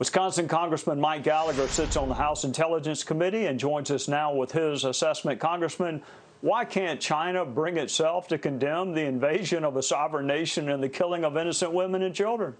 Wisconsin Congressman Mike Gallagher sits on the House Intelligence Committee and joins us now with his assessment. Congressman, why can't China bring itself to condemn the invasion of a sovereign nation and the killing of innocent women and children?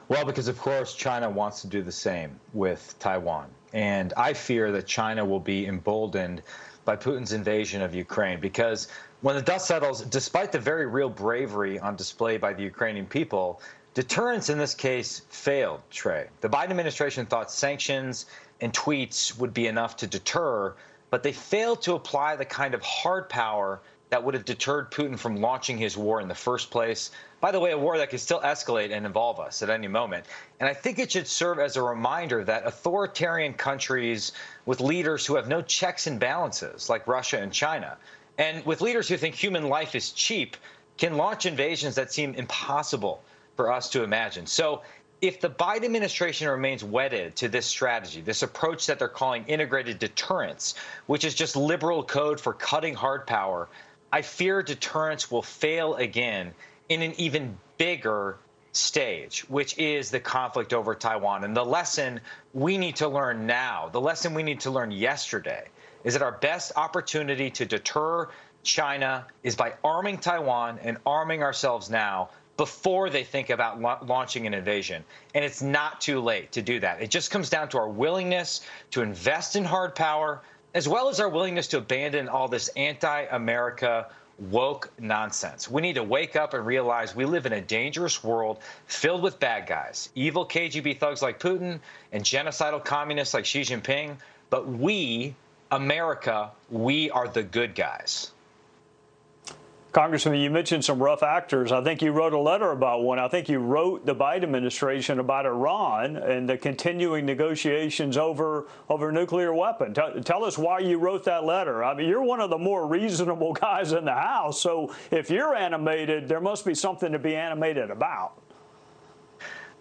Well, because, of course, China wants to do the same with Taiwan. And I fear that China will be emboldened by Putin's invasion of Ukraine, because when the dust settles, despite the very real bravery on display by the Ukrainian people, deterrence in this case failed, Trey. The Biden administration thought sanctions and tweets would be enough to deter, but they failed to apply the kind of hard power that would have deterred Putin from launching his war in the first place. By the way, a war that could still escalate and involve us at any moment. And I think it should serve as a reminder that authoritarian countries with leaders who have no checks and balances, like Russia and China, and with leaders who think human life is cheap, can launch invasions that seem impossible for us to imagine. So if the Biden administration remains wedded to this strategy, this approach that they're calling integrated deterrence, which is just liberal code for cutting hard power, I fear deterrence will fail again in an even bigger stage, which is the conflict over Taiwan. And the lesson we need to learn now, the lesson we need to learn yesterday, is that our best opportunity to deter China is by arming Taiwan and arming ourselves now before they think about launching an invasion. And it's not too late to do that. It just comes down to our willingness to invest in hard power, as well as our willingness to abandon all this anti-America woke nonsense. We need to wake up and realize we live in a dangerous world filled with bad guys, evil KGB thugs like Putin and genocidal communists like Xi Jinping. But we, America, we are the good guys. Congressman, you mentioned some rough actors. I think you wrote a letter about one. I think you wrote the Biden administration about Iran and the continuing negotiations over nuclear weapon. Tell us why you wrote that letter. I mean, you're one of the more reasonable guys in the House. So if you're animated, there must be something to be animated about.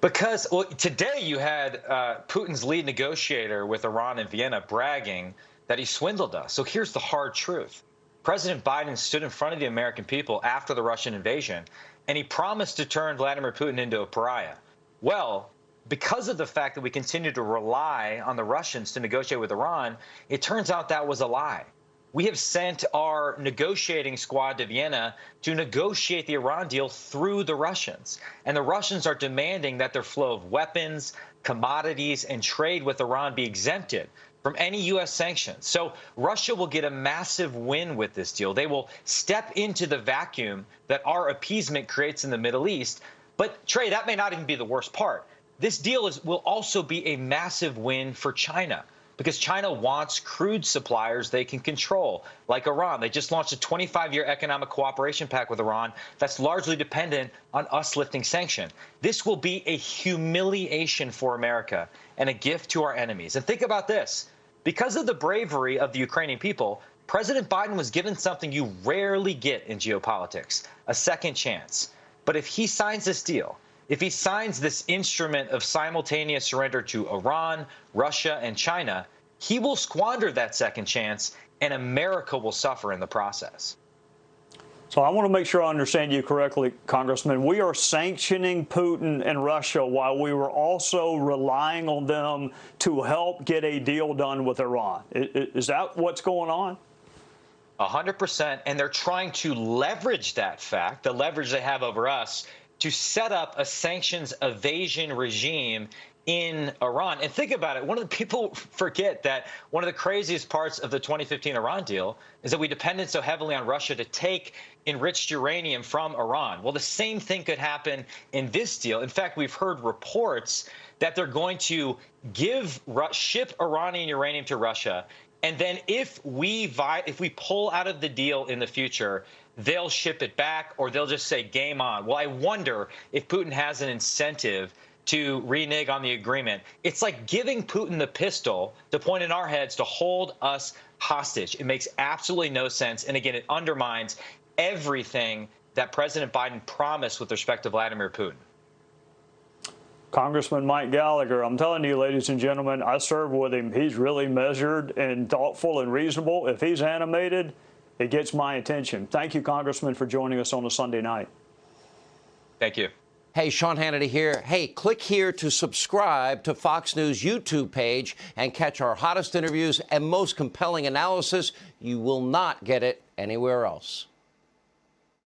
Because, well, today you had Putin's lead negotiator with Iran in Vienna bragging that he swindled us. So here's the hard truth. President Biden stood in front of the American people after the Russian invasion, and he promised to turn Vladimir Putin into a pariah. Well, because of the fact that we continue to rely on the Russians to negotiate with Iran, it turns out that was a lie. We have sent our negotiating squad to Vienna to negotiate the Iran deal through the Russians. And the Russians are demanding that their flow of weapons, commodities, and trade with Iran be exempted from any U.S. sanctions. So Russia will get a massive win with this deal. They will step into the vacuum that our appeasement creates in the Middle East. But, Trey, that may not even be the worst part. This deal will also be a massive win for China, because China wants crude suppliers they can control, like Iran. They just launched a 25-year economic cooperation pact with Iran that's largely dependent on us lifting sanction. This will be a humiliation for America and a gift to our enemies. And think about this. Because of the bravery of the Ukrainian people, President Biden was given something you rarely get in geopolitics, a second chance. But if he signs this deal, if he signs this instrument of simultaneous surrender to Iran, Russia, and China, he will squander that second chance, and America will suffer in the process. So I want to make sure I understand you correctly, Congressman. We are sanctioning Putin and Russia while we were also relying on them to help get a deal done with Iran. Is that what's going on? 100%. And they're trying to leverage that fact, the leverage they have over us, to set up a sanctions evasion regime in Iran. And think about it. One of the people forget that one of the craziest parts of the 2015 Iran deal is that we depended so heavily on Russia to take enriched uranium from Iran. Well, the same thing could happen in this deal. In fact, we've heard reports that they're going to ship Iranian uranium to Russia. And then if we pull out of the deal in the future, they'll ship it back, or they'll just say game on. Well, I wonder if Putin has an incentive to renege on the agreement. It's like giving Putin the pistol to point in our heads to hold us hostage. It makes absolutely no sense. And again, it undermines everything that President Biden promised with respect to Vladimir Putin. Congressman Mike Gallagher, I'm telling you, ladies and gentlemen, I served with him. He's really measured and thoughtful and reasonable. If he's animated, it gets my attention. Thank you, Congressman, for joining us on a Sunday night. Thank you. Hey, Sean Hannity here. Hey, click here to subscribe to Fox News YouTube page and catch our hottest interviews and most compelling analysis. You will not get it anywhere else.